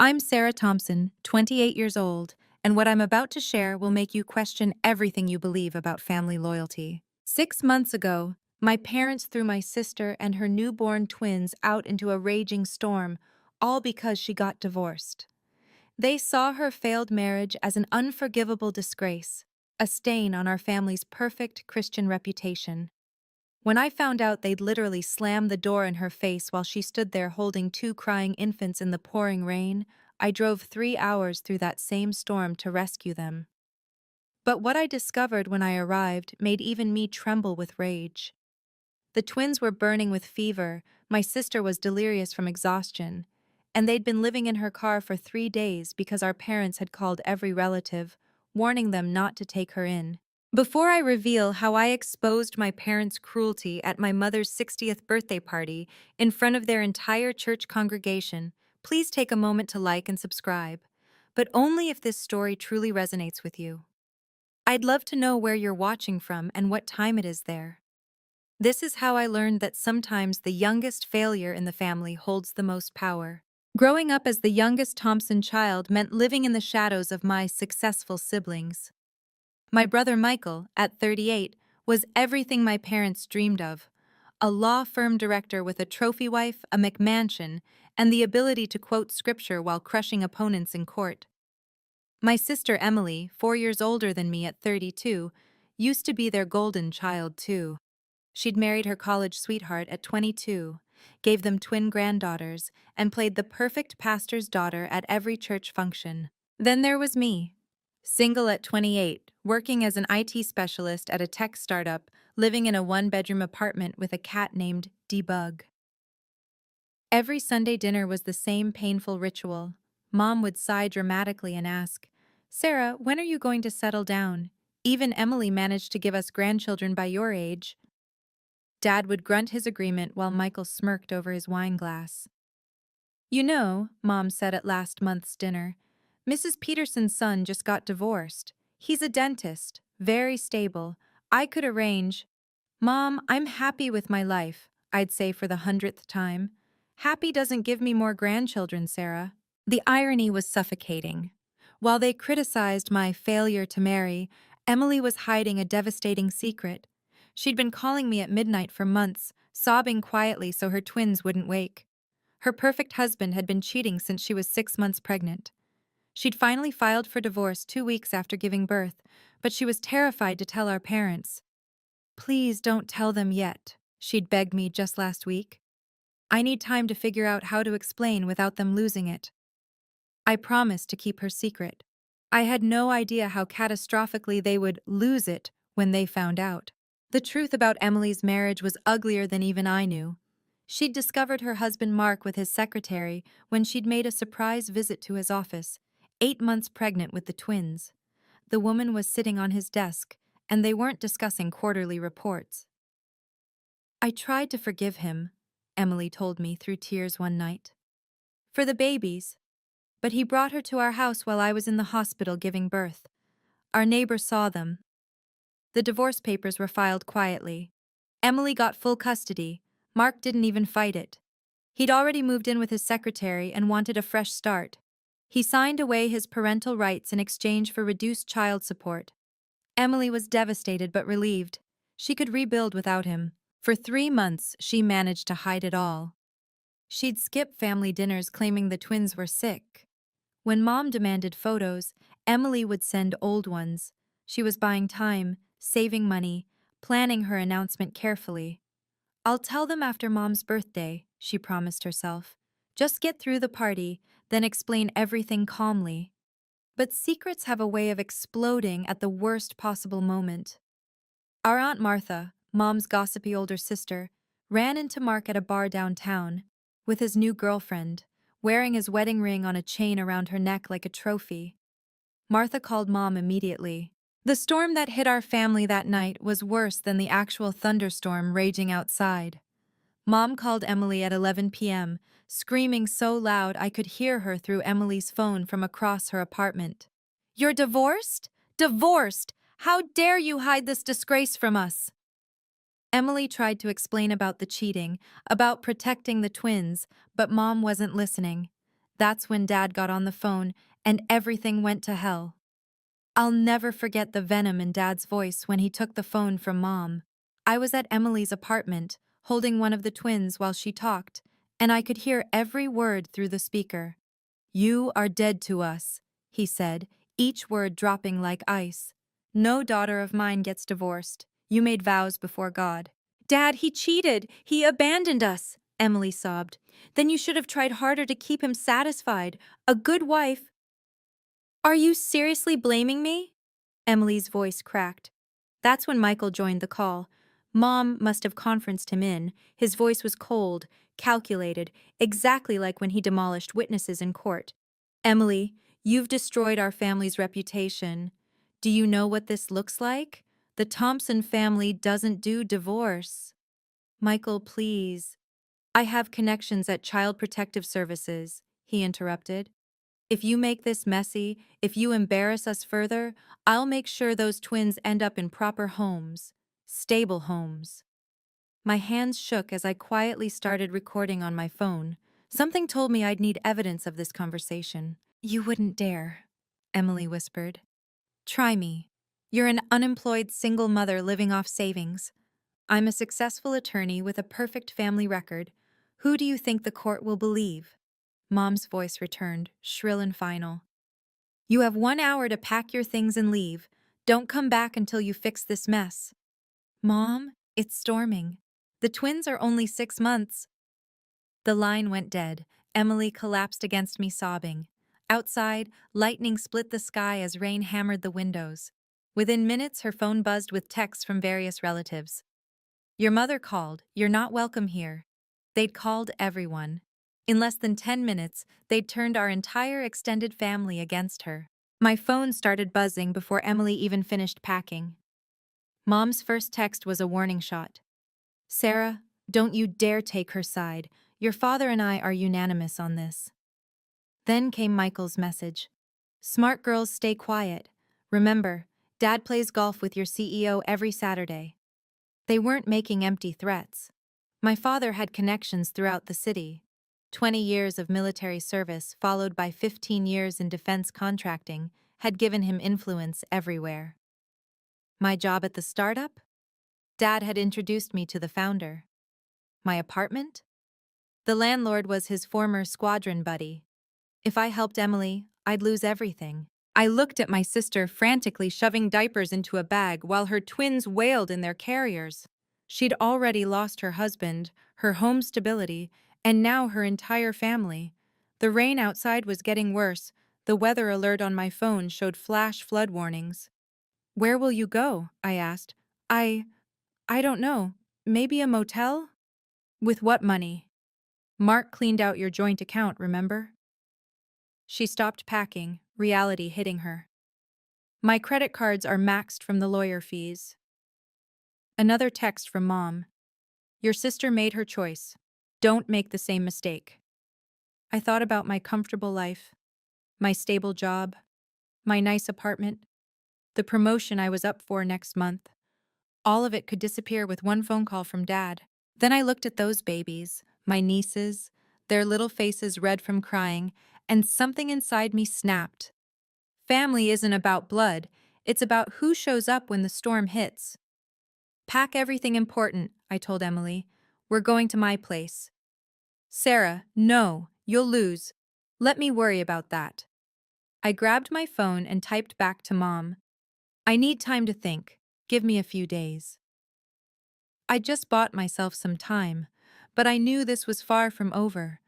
I'm Sarah Thompson, 28 years old, and what I'm about to share will make you question everything you believe about family loyalty. 6 months ago, my parents threw my sister and her newborn twins out into a raging storm, all because she got divorced. They saw her failed marriage as an unforgivable disgrace, a stain on our family's perfect Christian reputation. When I found out they'd literally slammed the door in her face while she stood there holding two crying infants in the pouring rain, I drove 3 hours through that same storm to rescue them. But what I discovered when I arrived made even me tremble with rage. The twins were burning with fever, my sister was delirious from exhaustion, and they'd been living in her car for 3 days because our parents had called every relative, warning them not to take her in. Before I reveal how I exposed my parents' cruelty at my mother's 60th birthday party in front of their entire church congregation, please take a moment to like and subscribe, but only if this story truly resonates with you. I'd love to know where you're watching from and what time it is there. This is how I learned that sometimes the youngest failure in the family holds the most power. Growing up as the youngest Thompson child meant living in the shadows of my successful siblings. My brother Michael, at 38, was everything my parents dreamed of: a law firm director with a trophy wife, a McMansion, and the ability to quote scripture while crushing opponents in court. My sister Emily, 4 years older than me at 32, used to be their golden child too. She'd married her college sweetheart at 22, gave them twin granddaughters, and played the perfect pastor's daughter at every church function. Then there was me, single at 28, working as an IT specialist at a tech startup, living in a one-bedroom apartment with a cat named Debug. Every Sunday dinner was the same painful ritual. Mom would sigh dramatically and ask, "Sarah, when are you going to settle down? Even Emily managed to give us grandchildren by your age." Dad would grunt his agreement while Michael smirked over his wine glass. "You know," Mom said at last month's dinner, "Mrs. Peterson's son just got divorced. He's a dentist, very stable. I could arrange—" "Mom, I'm happy with my life," I'd say for the 100th time. "Happy doesn't give me more grandchildren, Sarah." The irony was suffocating. While they criticized my failure to marry, Emily was hiding a devastating secret. She'd been calling me at midnight for months, sobbing quietly so her twins wouldn't wake. Her perfect husband had been cheating since she was 6 months pregnant. She'd finally filed for divorce 2 weeks after giving birth, but she was terrified to tell our parents. "Please don't tell them yet," she'd begged me just last week. "I need time to figure out how to explain without them losing it." I promised to keep her secret. I had no idea how catastrophically they would lose it when they found out. The truth about Emily's marriage was uglier than even I knew. She'd discovered her husband Mark with his secretary when she'd made a surprise visit to his office, 8 months pregnant with the twins. The woman was sitting on his desk, and they weren't discussing quarterly reports. "I tried to forgive him," Emily told me through tears one night. "For the babies. But he brought her to our house while I was in the hospital giving birth. Our neighbor saw them. The divorce papers were filed quietly. Emily got full custody. Mark didn't even fight it. He'd already moved in with his secretary and wanted a fresh start. He signed away his parental rights in exchange for reduced child support. Emily was devastated but relieved. She could rebuild without him. For 3 months, she managed to hide it all. She'd skip family dinners claiming the twins were sick. When Mom demanded photos, Emily would send old ones. She was buying time, saving money, planning her announcement carefully. "I'll tell them after Mom's birthday," she promised herself. "Just get through the party, then explain everything calmly." But secrets have a way of exploding at the worst possible moment. Our Aunt Martha, Mom's gossipy older sister, ran into Mark at a bar downtown with his new girlfriend, wearing his wedding ring on a chain around her neck like a trophy. Martha called Mom immediately. The storm that hit our family that night was worse than the actual thunderstorm raging outside. Mom called Emily at 11 p.m., screaming so loud I could hear her through Emily's phone from across her apartment. "You're divorced? Divorced! How dare you hide this disgrace from us?" Emily tried to explain about the cheating, about protecting the twins, but Mom wasn't listening. That's when Dad got on the phone and everything went to hell. I'll never forget the venom in Dad's voice when he took the phone from Mom. I was at Emily's apartment, holding one of the twins while she talked, and I could hear every word through the speaker. "You are dead to us," he said, each word dropping like ice. "No daughter of mine gets divorced. You made vows before God." "Dad, he cheated. He abandoned us," Emily sobbed. "Then you should have tried harder to keep him satisfied. A good wife—" "Are you seriously blaming me?" Emily's voice cracked. That's when Michael joined the call. Mom must have conferenced him in. His voice was cold, calculated, exactly like when he demolished witnesses in court. "Emily, you've destroyed our family's reputation. Do you know what this looks like? The Thompson family doesn't do divorce." "Michael, please." "I have connections at Child Protective Services," he interrupted. "If you make this messy, if you embarrass us further, I'll make sure those twins end up in proper homes. Stable homes." My hands shook as I quietly started recording on my phone. Something told me I'd need evidence of this conversation. "You wouldn't dare," Emily whispered. "Try me. You're an unemployed single mother living off savings. I'm a successful attorney with a perfect family record. Who do you think the court will believe?" Mom's voice returned, shrill and final. "You have 1 hour to pack your things and leave. Don't come back until you fix this mess." "Mom, it's storming. The twins are only 6 months." The line went dead. Emily collapsed against me sobbing. Outside, lightning split the sky as rain hammered the windows. Within minutes, her phone buzzed with texts from various relatives. "Your mother called. You're not welcome here." They'd called everyone. In less than 10 minutes, they'd turned our entire extended family against her. My phone started buzzing before Emily even finished packing. Mom's first text was a warning shot. "Sarah, don't you dare take her side. Your father and I are unanimous on this." Then came Michael's message. "Smart girls stay quiet. Remember, Dad plays golf with your CEO every Saturday." They weren't making empty threats. My father had connections throughout the city. 20 years of military service, followed by 15 years in defense contracting, had given him influence everywhere. My job at the startup? Dad had introduced me to the founder. My apartment? The landlord was his former squadron buddy. If I helped Emily, I'd lose everything. I looked at my sister frantically shoving diapers into a bag while her twins wailed in their carriers. She'd already lost her husband, her home stability, and now her entire family. The rain outside was getting worse. The weather alert on my phone showed flash flood warnings. "Where will you go?" I asked. I don't know. Maybe a motel?" "With what money?" "Mark cleaned out your joint account, remember?" She stopped packing, reality hitting her. "My credit cards are maxed from the lawyer fees." Another text from Mom. "Your sister made her choice. Don't make the same mistake." I thought about my comfortable life, my stable job, my nice apartment, the promotion I was up for next month. All of it could disappear with one phone call from Dad. Then I looked at those babies, my nieces, their little faces red from crying, and something inside me snapped. Family isn't about blood, it's about who shows up when the storm hits. "Pack everything important," I told Emily. "We're going to my place." "Sarah, no, you'll lose. Let me worry about that." I grabbed my phone and typed back to Mom. "I need time to think. Give me a few days." I just bought myself some time, but I knew this was far from over.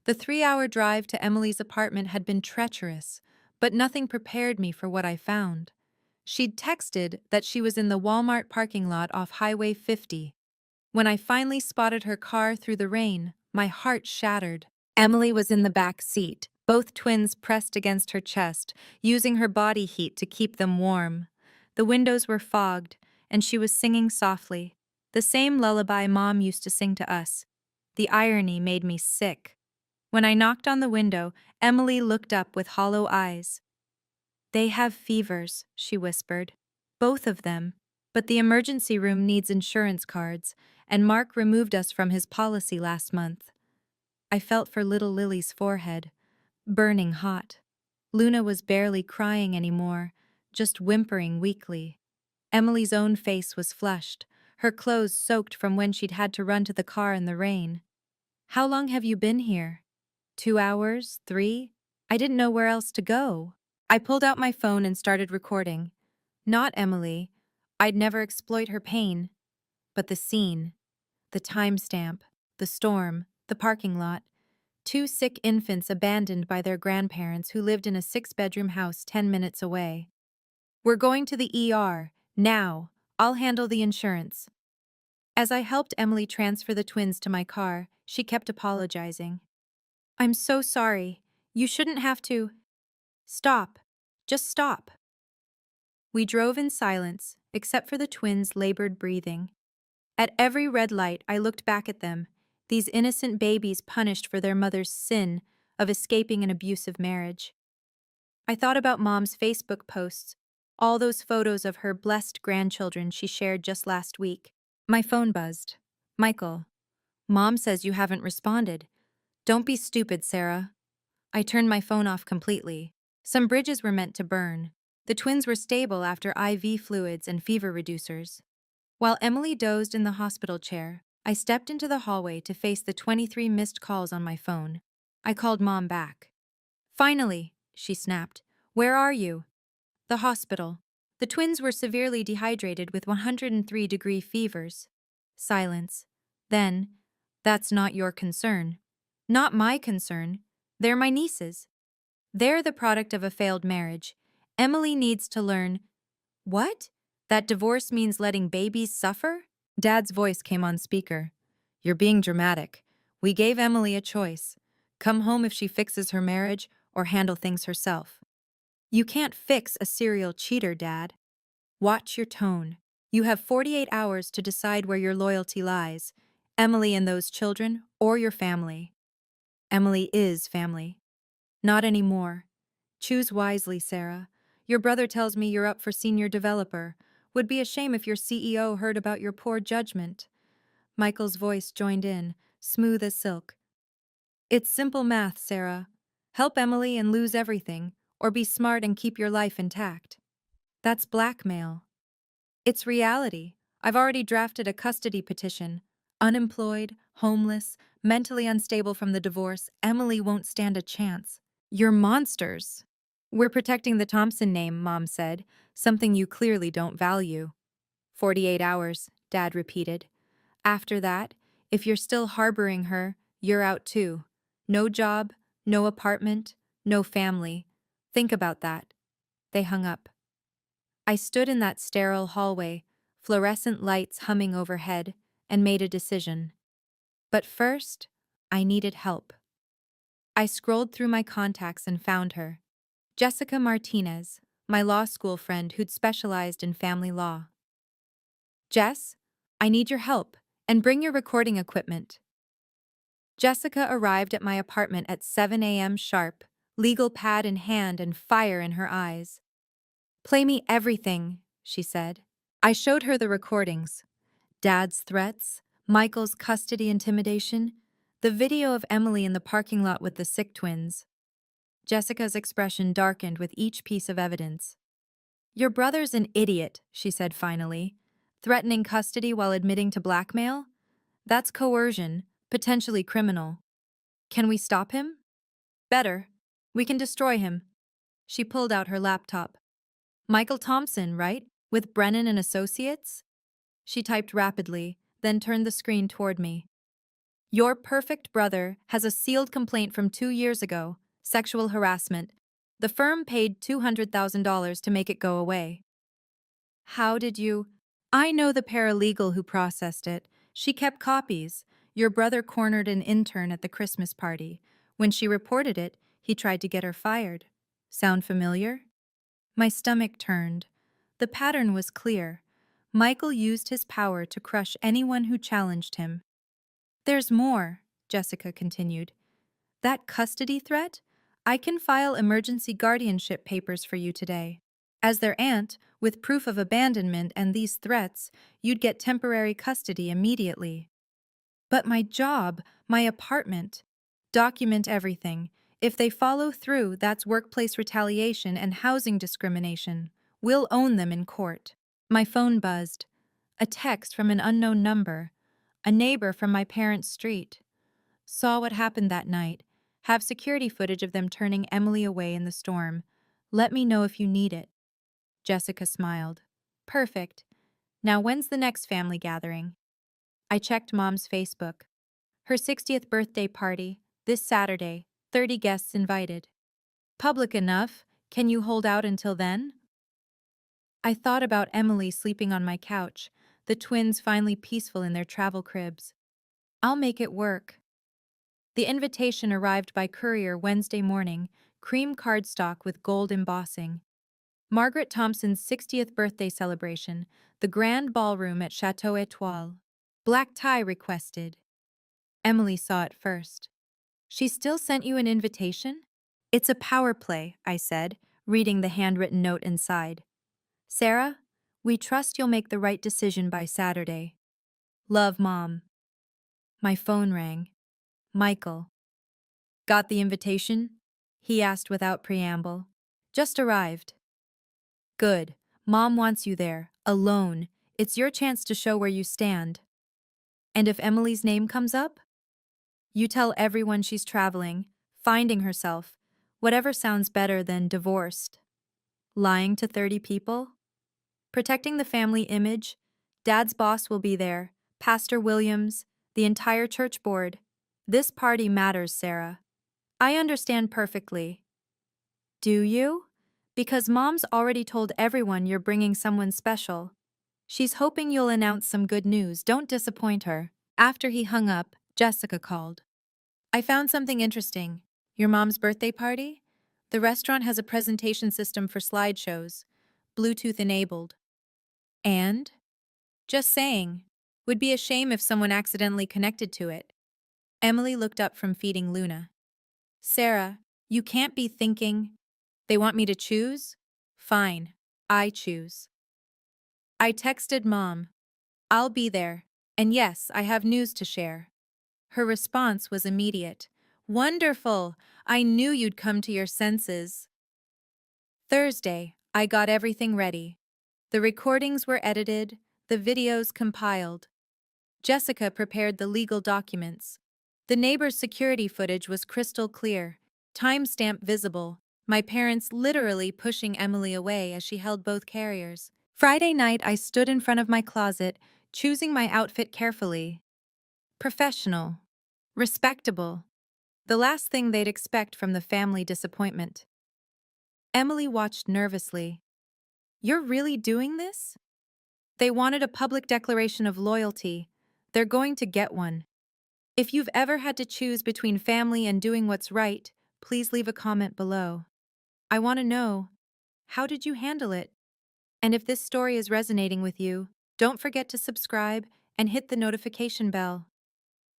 The 3-hour drive to Emily's apartment had been treacherous, but nothing prepared me for what I found. She'd texted that she was in the Walmart parking lot off Highway 50. When I finally spotted her car through the rain, my heart shattered. Emily was in the back seat, both twins pressed against her chest, using her body heat to keep them warm. The windows were fogged, and she was singing softly, the same lullaby Mom used to sing to us. The irony made me sick. When I knocked on the window, Emily looked up with hollow eyes. "They have fevers," she whispered. "Both of them. But the emergency room needs insurance cards, and Mark removed us from his policy last month." I felt for little Lily's forehead. burning hot. Luna was barely crying anymore, just whimpering weakly. Emily's own face was flushed, her clothes soaked from when she'd had to run to the car in the rain. "How long have you been here? 2 hours? 3? I didn't know where else to go." I pulled out my phone and started recording. Not Emily. I'd never exploit her pain. But the scene, the timestamp, the storm, the parking lot. 2 sick infants abandoned by their grandparents who lived in a 6-bedroom house 10 minutes away. "We're going to the ER. Now. I'll handle the insurance." As I helped Emily transfer the twins to my car, she kept apologizing. "I'm so sorry. You shouldn't have to." "Stop. Just stop." We drove in silence, except for the twins' labored breathing. At every red light, I looked back at them, these innocent babies punished for their mother's sin of escaping an abusive marriage. I thought about Mom's Facebook posts, all those photos of her blessed grandchildren she shared just last week. My phone buzzed. "Michael, Mom says you haven't responded. Don't be stupid, Sarah." I turned my phone off completely. Some bridges were meant to burn. The twins were stable after IV fluids and fever reducers. While Emily dozed in the hospital chair, I stepped into the hallway to face the 23 missed calls on my phone. I called Mom back. "Finally," she snapped. "Where are you?" "The hospital." The twins were severely dehydrated with 103-degree fevers. Silence. Then, "That's not your concern." "Not my concern. They're my nieces. They're the product of a failed marriage. Emily needs to learn." "What? That divorce means letting babies suffer?" Dad's voice came on speaker. "You're being dramatic. We gave Emily a choice. Come home if she fixes her marriage or handle things herself." "You can't fix a serial cheater, Dad." "Watch your tone. You have 48 hours to decide where your loyalty lies, Emily and those children, or your family." "Emily is family." "Not anymore. Choose wisely, Sarah. Your brother tells me you're up for senior developer. Would be a shame if your CEO heard about your poor judgment." Michael's voice joined in, smooth as silk. "It's simple math, Sarah. Help Emily and lose everything, or be smart and keep your life intact." "That's blackmail." "It's reality. I've already drafted a custody petition. Unemployed, homeless, mentally unstable from the divorce, Emily won't stand a chance." "You're monsters." "We're protecting the Thompson name," Mom said, "something you clearly don't value." 48 hours, Dad repeated. "After that, if you're still harboring her, you're out too. No job, no apartment, no family. Think about that." They hung up. I stood in that sterile hallway, fluorescent lights humming overhead, and made a decision. But first, I needed help. I scrolled through my contacts and found her. Jessica Martinez, my law school friend who'd specialized in family law. "Jess, I need your help, and bring your recording equipment." Jessica arrived at my apartment at 7 a.m. sharp, legal pad in hand and fire in her eyes. "Play me everything," she said. I showed her the recordings. Dad's threats, Michael's custody intimidation, the video of Emily in the parking lot with the sick twins. Jessica's expression darkened with each piece of evidence. "Your brother's an idiot," she said finally. "Threatening custody while admitting to blackmail? That's coercion, potentially criminal. Can we stop him?" "Better. We can destroy him." She pulled out her laptop. "Michael Thompson, right? With Brennan and Associates?" She typed rapidly, then turned the screen toward me. "Your perfect brother has a sealed complaint from 2 years ago, sexual harassment. The firm paid $200,000 to make it go away." "How did you—" "I know the paralegal who processed it. She kept copies. Your brother cornered an intern at the Christmas party. When she reported it, he tried to get her fired. Sound familiar?" My stomach turned. The pattern was clear. Michael used his power to crush anyone who challenged him. "There's more," Jessica continued. "That custody threat? I can file emergency guardianship papers for you today. As their aunt, with proof of abandonment and these threats, you'd get temporary custody immediately." "But my job, my apartment." "Document everything. If they follow through, that's workplace retaliation and housing discrimination. We'll own them in court. My phone buzzed. A text from an unknown number. A neighbor from my parents' street. Saw what happened that night. Have security footage of them turning Emily away in the storm. Let me know if you need it. Jessica smiled. Perfect. Now when's the next family gathering? I checked Mom's Facebook. Her 60th birthday party, this Saturday, 30 guests invited. Public enough. Can you hold out until then? I thought about Emily sleeping on my couch, the twins finally peaceful in their travel cribs. I'll make it work. The invitation arrived by courier Wednesday morning, cream cardstock with gold embossing. Margaret Thompson's 60th birthday celebration, the grand ballroom at Chateau Étoile. Black tie requested. Emily saw it first. She still sent you an invitation? It's a power play, I said, reading the handwritten note inside. Sarah, we trust you'll make the right decision by Saturday. Love, Mom. My phone rang. Michael. Got the invitation? He asked without preamble. Just arrived. Good. Mom wants you there, alone. It's your chance to show where you stand. And if Emily's name comes up? You tell everyone she's traveling, finding herself, whatever sounds better than divorced. Lying to 30 people? Protecting the family image? Dad's boss will be there, Pastor Williams, the entire church board. This party matters, Sarah. I understand perfectly. Do you? Because Mom's already told everyone you're bringing someone special. She's hoping you'll announce some good news. Don't disappoint her. After he hung up, Jessica called. I found something interesting. Your mom's birthday party? The restaurant has a presentation system for slideshows, Bluetooth enabled. And? Just saying. Would be a shame if someone accidentally connected to it. Emily looked up from feeding Luna. Sarah, you can't be thinking. They want me to choose? Fine, I choose. I texted Mom. I'll be there. And yes, I have news to share. Her response was immediate. Wonderful! I knew you'd come to your senses. Thursday, I got everything ready. The recordings were edited, the videos compiled. Jessica prepared the legal documents. The neighbor's security footage was crystal clear, timestamp visible, my parents literally pushing Emily away as she held both carriers. Friday night, I stood in front of my closet, choosing my outfit carefully. Professional. Respectable. The last thing they'd expect from the family disappointment. Emily watched nervously. You're really doing this? They wanted a public declaration of loyalty. They're going to get one. If you've ever had to choose between family and doing what's right, please leave a comment below. I want to know, how did you handle it? And if this story is resonating with you, don't forget to subscribe and hit the notification bell.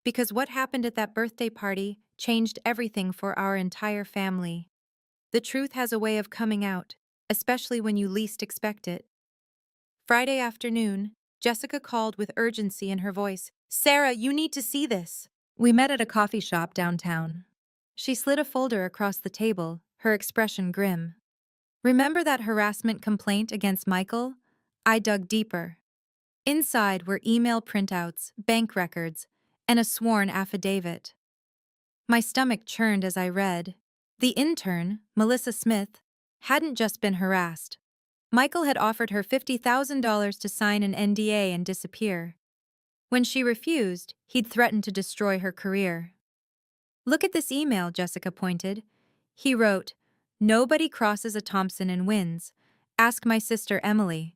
Because what happened at that birthday party changed everything for our entire family. The truth has a way of coming out, especially when you least expect it. Friday afternoon, Jessica called with urgency in her voice. Sarah, you need to see this. We met at a coffee shop downtown. She slid a folder across the table, her expression grim. Remember that harassment complaint against Michael? I dug deeper. Inside were email printouts, bank records, and a sworn affidavit. My stomach churned as I read. The intern, Melissa Smith, hadn't just been harassed. Michael had offered her $50,000 to sign an NDA and disappear. When she refused, he'd threatened to destroy her career. Look at this email, Jessica pointed. He wrote, Nobody crosses a Thompson and wins. Ask my sister Emily.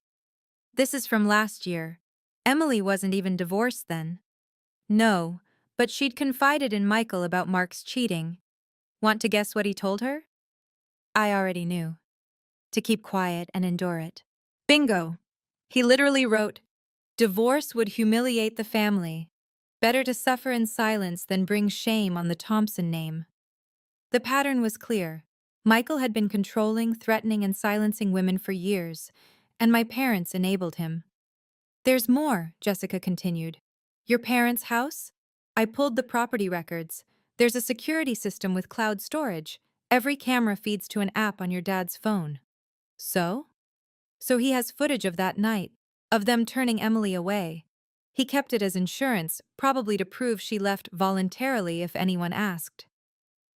This is from last year. Emily wasn't even divorced then. No, but she'd confided in Michael about Mark's cheating. Want to guess what he told her? I already knew. To keep quiet and endure it. Bingo! He literally wrote, Divorce would humiliate the family. Better to suffer in silence than bring shame on the Thompson name. The pattern was clear. Michael had been controlling, threatening, and silencing women for years, and my parents enabled him. There's more, Jessica continued. Your parents' house? I pulled the property records. There's a security system with cloud storage. Every camera feeds to an app on your dad's phone. So? So he has footage of that night, of them turning Emily away. He kept it as insurance, probably to prove she left voluntarily if anyone asked.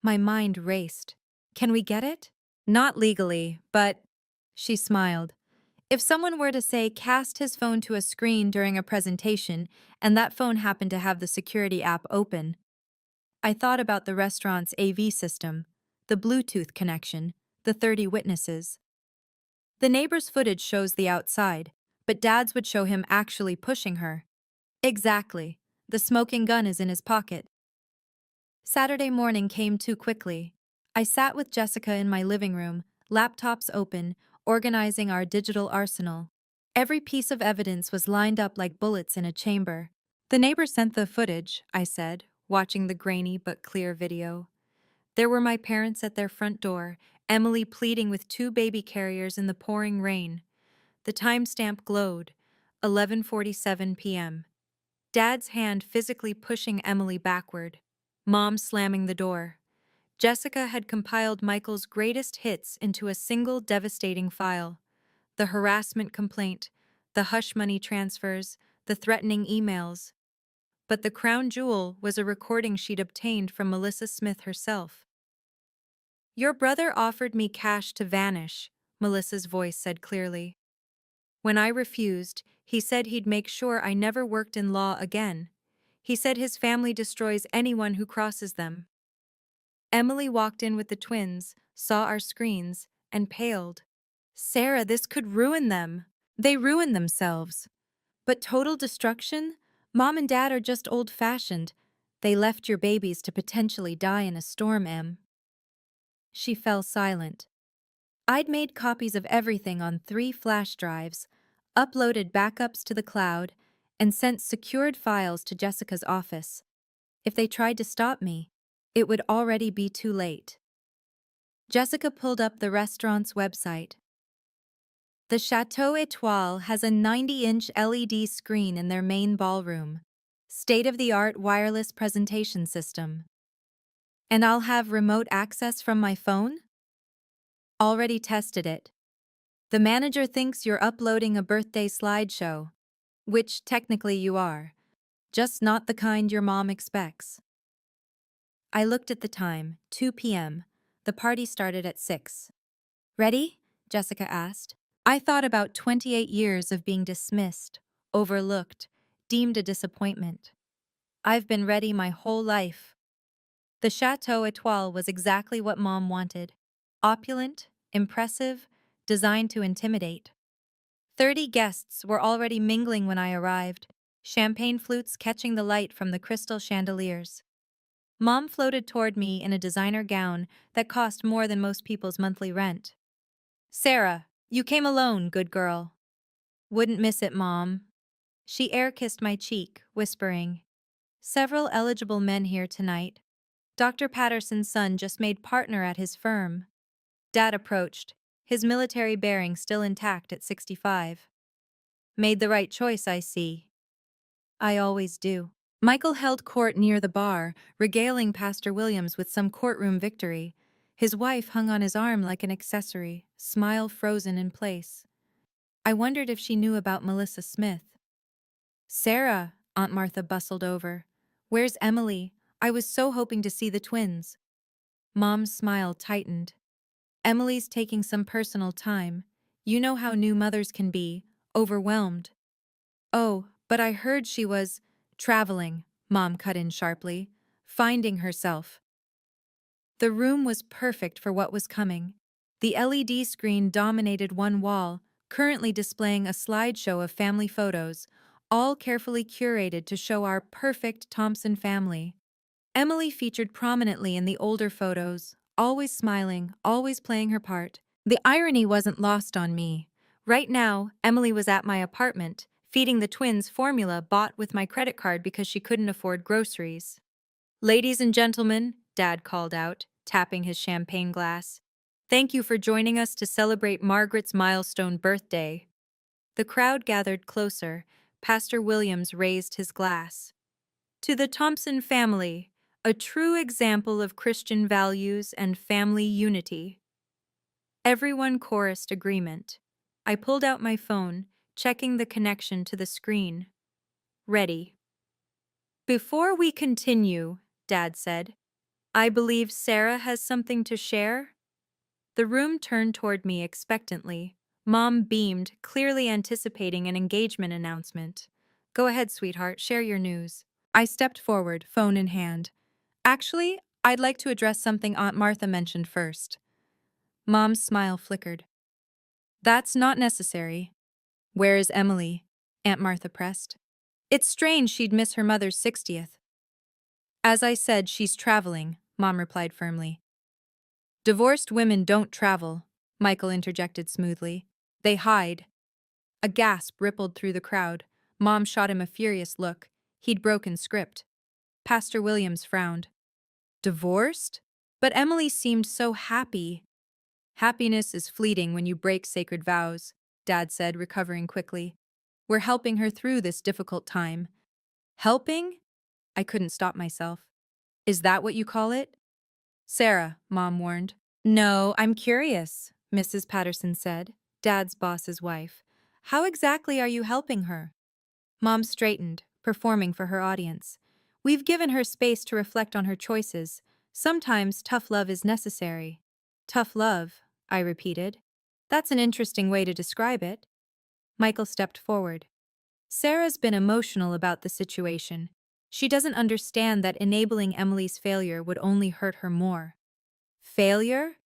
My mind raced. Can we get it? Not legally, but… She smiled. If someone were to say cast his phone to a screen during a presentation and that phone happened to have the security app open, I thought about the restaurant's AV system, the Bluetooth connection, the 30 witnesses. The neighbor's footage shows the outside, but Dad's would show him actually pushing her. Exactly. The smoking gun is in his pocket. Saturday morning came too quickly. I sat with Jessica in my living room, laptops open, organizing our digital arsenal. Every piece of evidence was lined up like bullets in a chamber. The neighbor sent the footage, I said, watching the grainy but clear video. There were my parents at their front door, Emily pleading with two baby carriers in the pouring rain. The timestamp glowed, 11:47 p.m. Dad's hand physically pushing Emily backward. Mom slamming the door. Jessica had compiled Michael's greatest hits into a single devastating file. The harassment complaint, the hush money transfers, the threatening emails. But the crown jewel was a recording she'd obtained from Melissa Smith herself. Your brother offered me cash to vanish, Melissa's voice said clearly. When I refused, he said he'd make sure I never worked in law again. He said his family destroys anyone who crosses them. Emily walked in with the twins, saw our screens, and paled. Sarah, this could ruin them. They ruin themselves. But total destruction? Mom and Dad are just old-fashioned. They left your babies to potentially die in a storm, Em. She fell silent. I'd made copies of everything on 3 flash drives, uploaded backups to the cloud, and sent secured files to Jessica's office. If they tried to stop me, it would already be too late. Jessica pulled up the restaurant's website. The Chateau Étoile has a 90-inch LED screen in their main ballroom. State-of-the-art wireless presentation system. And I'll have remote access from my phone? Already tested it. The manager thinks you're uploading a birthday slideshow, which technically you are, just not the kind your mom expects. I looked at the time, 2 p.m. The party started at 6. Ready? Jessica asked. I thought about 28 years of being dismissed, overlooked, deemed a disappointment. I've been ready my whole life. The Chateau Étoile was exactly what Mom wanted. Opulent, impressive, designed to intimidate. 30 guests were already mingling when I arrived, champagne flutes catching the light from the crystal chandeliers. Mom floated toward me in a designer gown that cost more than most people's monthly rent. Sarah, you came alone, good girl. Wouldn't miss it, Mom. She air-kissed my cheek, whispering, Several eligible men here tonight. Dr. Patterson's son just made partner at his firm. Dad approached, his military bearing still intact at 65. Made the right choice, I see. I always do. Michael held court near the bar, regaling Pastor Williams with some courtroom victory. His wife hung on his arm like an accessory, smile frozen in place. I wondered if she knew about Melissa Smith. Sarah, Aunt Martha bustled over. Where's Emily? I was so hoping to see the twins. Mom's smile tightened. Emily's taking some personal time. You know how new mothers can be, overwhelmed. Oh, but I heard she was traveling, Mom cut in sharply, finding herself. The room was perfect for what was coming. The LED screen dominated one wall, currently displaying a slideshow of family photos, all carefully curated to show our perfect Thompson family. Emily featured prominently in the older photos, always smiling, always playing her part. The irony wasn't lost on me. Right now, Emily was at my apartment, feeding the twins formula bought with my credit card because she couldn't afford groceries. Ladies and gentlemen, Dad called out, tapping his champagne glass. Thank you for joining us to celebrate Margaret's milestone birthday. The crowd gathered closer. Pastor Williams raised his glass. To the Thompson family, A true example of Christian values and family unity. Everyone chorused agreement. I pulled out my phone, checking the connection to the screen. Ready. Before we continue, Dad said, I believe Sarah has something to share. The room turned toward me expectantly. Mom beamed, clearly anticipating an engagement announcement. Go ahead, sweetheart, share your news. I stepped forward, phone in hand. Actually, I'd like to address something Aunt Martha mentioned first. Mom's smile flickered. That's not necessary. Where is Emily? Aunt Martha pressed. It's strange she'd miss her mother's 60th. As I said, she's traveling, Mom replied firmly. Divorced women don't travel, Michael interjected smoothly. They hide. A gasp rippled through the crowd. Mom shot him a furious look. He'd broken script. Pastor Williams frowned. Divorced? But Emily seemed so happy. Happiness is fleeting when you break sacred vows, Dad said, recovering quickly. We're helping her through this difficult time. Helping? I couldn't stop myself. Is that what you call it? Sarah, Mom warned. No, I'm curious, Mrs. Patterson said, Dad's boss's wife. How exactly are you helping her? Mom straightened, performing for her audience. We've given her space to reflect on her choices. Sometimes tough love is necessary. Tough love, I repeated. That's an interesting way to describe it. Michael stepped forward. Sarah's been emotional about the situation. She doesn't understand that enabling Emily's failure would only hurt her more. Failure?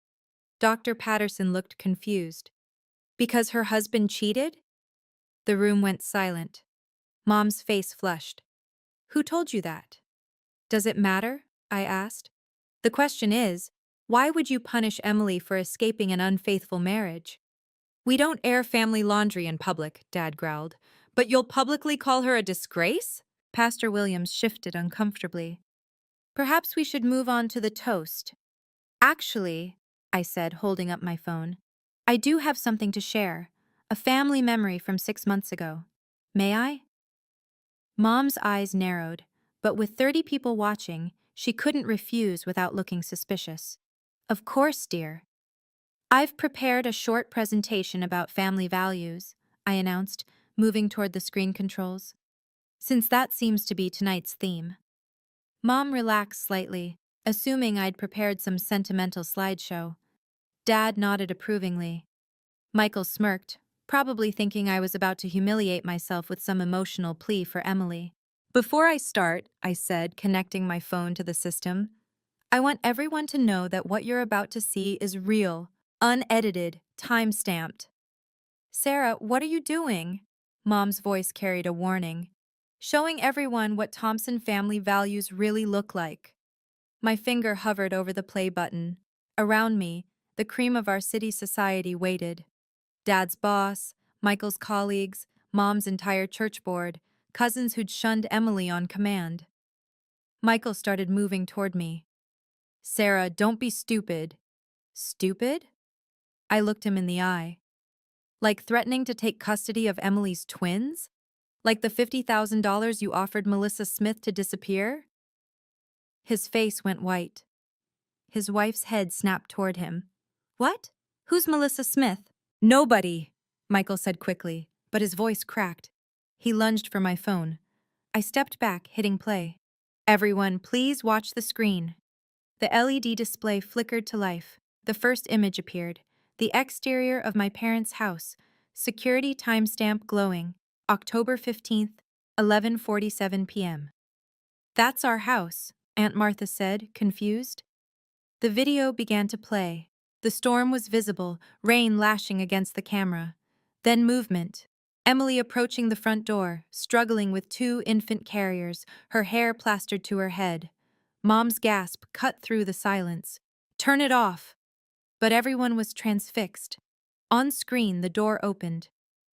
Dr. Patterson looked confused. Because her husband cheated? The room went silent. Mom's face flushed. Who told you that? Does it matter? I asked. The question is, why would you punish Emily for escaping an unfaithful marriage? We don't air family laundry in public, Dad growled. But you'll publicly call her a disgrace? Pastor Williams shifted uncomfortably. Perhaps we should move on to the toast. Actually, I said, holding up my phone, I do have something to share. A family memory from 6 months ago. May I? Mom's eyes narrowed, but with 30 people watching, she couldn't refuse without looking suspicious. Of course, dear. I've prepared a short presentation about family values, I announced, moving toward the screen controls. Since that seems to be tonight's theme. Mom relaxed slightly, assuming I'd prepared some sentimental slideshow. Dad nodded approvingly. Michael smirked, probably thinking I was about to humiliate myself with some emotional plea for Emily. Before I start, I said, connecting my phone to the system, I want everyone to know that what you're about to see is real, unedited, time-stamped. Sarah, what are you doing? Mom's voice carried a warning, showing everyone what Thompson family values really look like. My finger hovered over the play button. Around me, the cream of our city society waited. Dad's boss, Michael's colleagues, Mom's entire church board, cousins who'd shunned Emily on command. Michael started moving toward me. Sarah, don't be stupid. Stupid? I looked him in the eye. Like threatening to take custody of Emily's twins? Like the $50,000 you offered Melissa Smith to disappear? His face went white. His wife's head snapped toward him. What? Who's Melissa Smith? Nobody, Michael said quickly, but his voice cracked. He lunged for my phone. I stepped back, hitting play. Everyone, please watch the screen. The LED display flickered to life. The first image appeared. The exterior of my parents' house. Security timestamp glowing. October 15th, 11:47 p.m. That's our house, Aunt Martha said, confused. The video began to play. The storm was visible, rain lashing against the camera. Then movement. Emily approaching the front door, struggling with 2 infant carriers, her hair plastered to her head. Mom's gasp cut through the silence. Turn it off! But everyone was transfixed. On screen, the door opened.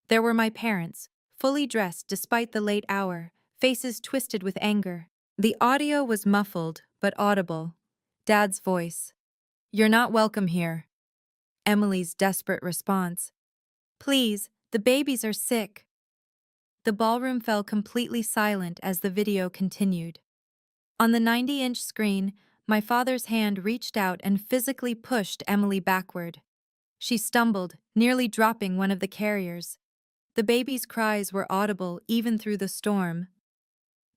There were my parents, fully dressed despite the late hour, faces twisted with anger. The audio was muffled, but audible. Dad's voice. You're not welcome here. Emily's desperate response. Please, the babies are sick. The ballroom fell completely silent as the video continued. On the 90-inch screen, my father's hand reached out and physically pushed Emily backward. She stumbled, nearly dropping one of the carriers. The baby's cries were audible even through the storm.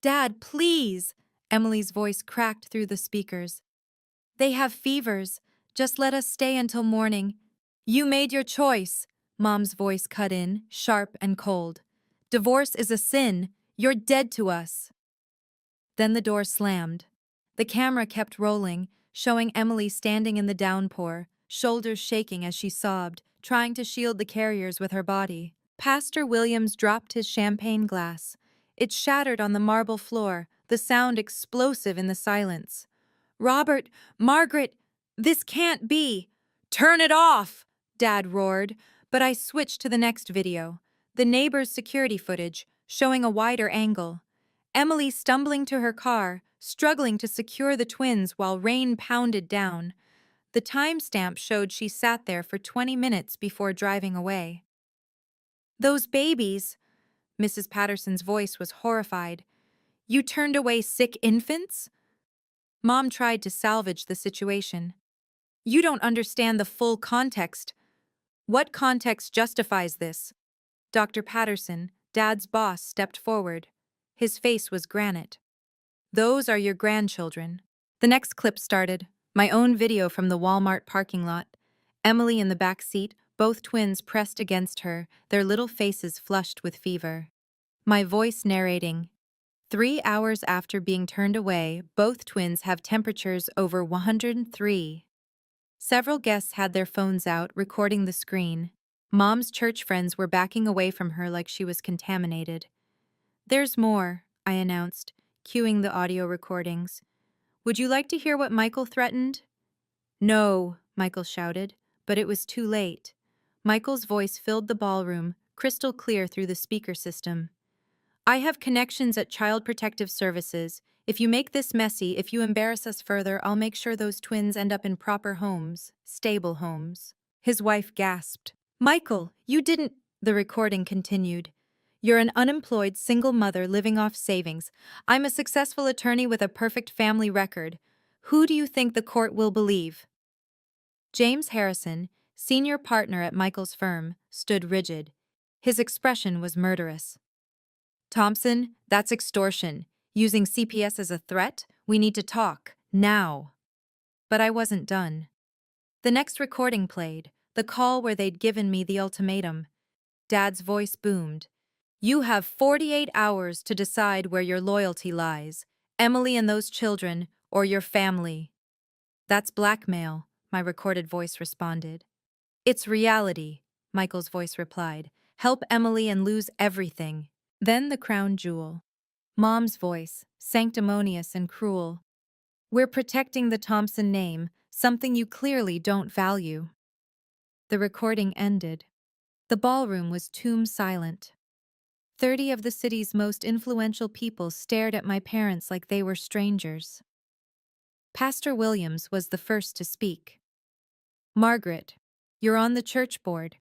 "Dad, please!" Emily's voice cracked through the speakers. "They have fevers. Just let us stay until morning." "You made your choice," Mom's voice cut in, sharp and cold. "Divorce is a sin. You're dead to us." Then the door slammed. The camera kept rolling, showing Emily standing in the downpour, shoulders shaking as she sobbed, trying to shield the carriers with her body. Pastor Williams dropped his champagne glass. It shattered on the marble floor, the sound explosive in the silence. "Robert, Margaret, this can't be!" "Turn it off!" Dad roared, but I switched to the next video, the neighbor's security footage, showing a wider angle. Emily stumbling to her car, struggling to secure the twins while rain pounded down. The timestamp showed she sat there for 20 minutes before driving away. "Those babies," Mrs. Patterson's voice was horrified. "You turned away sick infants?" Mom tried to salvage the situation. "You don't understand the full context." "What context justifies this?" Dr. Patterson, Dad's boss, stepped forward. His face was granite. "Those are your grandchildren." The next clip started, my own video from the Walmart parking lot. Emily in the back seat, both twins pressed against her, their little faces flushed with fever. My voice narrating. 3 hours after being turned away, both twins have temperatures over 103. Several guests had their phones out, recording the screen. Mom's church friends were backing away from her like she was contaminated. "There's more," I announced, cueing the audio recordings. "Would you like to hear what Michael threatened?" "No," Michael shouted, but it was too late. Michael's voice filled the ballroom, crystal clear through the speaker system. "I have connections at Child Protective Services. If you make this messy, if you embarrass us further, I'll make sure those twins end up in proper homes, stable homes." His wife gasped. "Michael, you didn't—" The recording continued. "You're an unemployed single mother living off savings. I'm a successful attorney with a perfect family record. Who do you think the court will believe?" James Harrison, senior partner at Michael's firm, stood rigid. His expression was murderous. "Thompson, that's extortion. Using CPS as a threat? We need to talk. Now." But I wasn't done. The next recording played, the call where they'd given me the ultimatum. Dad's voice boomed. "You have 48 hours to decide where your loyalty lies, Emily and those children, or your family." "That's blackmail," my recorded voice responded. "It's reality," Michael's voice replied. "Help Emily and lose everything." Then the crown jewel. Mom's voice, sanctimonious and cruel. "We're protecting the Thompson name, something you clearly don't value." The recording ended. The ballroom was tomb silent. 30 of the city's most influential people stared at my parents like they were strangers. Pastor Williams was the first to speak. "Margaret, you're on the church board.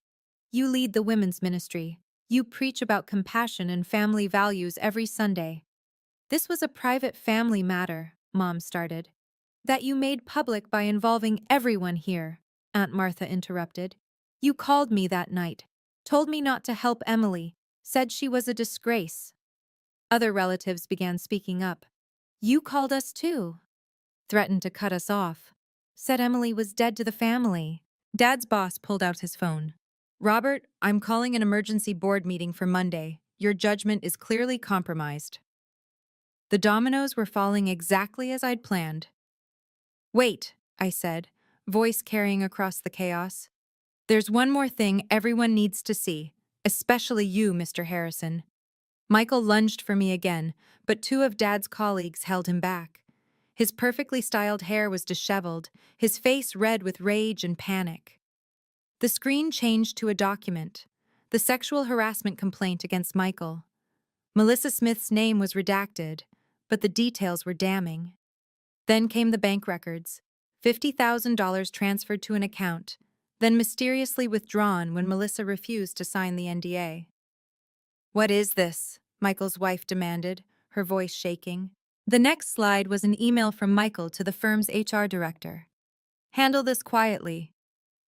You lead the women's ministry. You preach about compassion and family values every Sunday. This was a private family matter," Mom started. "That you made public by involving everyone here," Aunt Martha interrupted. "You called me that night, told me not to help Emily, said she was a disgrace." Other relatives began speaking up. "You called us too." "Threatened to cut us off. Said Emily was dead to the family." Dad's boss pulled out his phone. "Robert, I'm calling an emergency board meeting for Monday. Your judgment is clearly compromised." The dominoes were falling exactly as I'd planned. "Wait," I said, voice carrying across the chaos. "There's one more thing everyone needs to see, especially you, Mr. Harrison." Michael lunged for me again, but 2 of Dad's colleagues held him back. His perfectly styled hair was disheveled, his face red with rage and panic. The screen changed to a document, the sexual harassment complaint against Michael. Melissa Smith's name was redacted, but the details were damning. Then came the bank records, $50,000 transferred to an account, then mysteriously withdrawn when Melissa refused to sign the NDA. "What is this?" Michael's wife demanded, her voice shaking. The next slide was an email from Michael to the firm's HR director. Handle this quietly.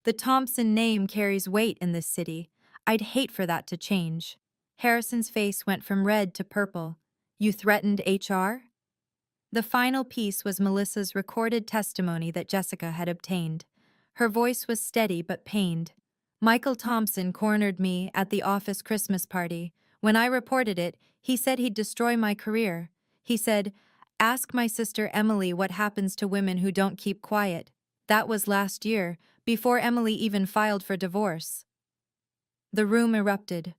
The Thompson name carries weight in this city. I'd hate for that to change. Harrison's face went from red to purple. You threatened HR? The final piece was Melissa's recorded testimony that Jessica had obtained. Her voice was steady but pained. Michael Thompson cornered me at the office Christmas party. When I reported it, he said he'd destroy my career. He said, "Ask my sister Emily what happens to women who don't keep quiet." That was last year, before Emily even filed for divorce. The room erupted.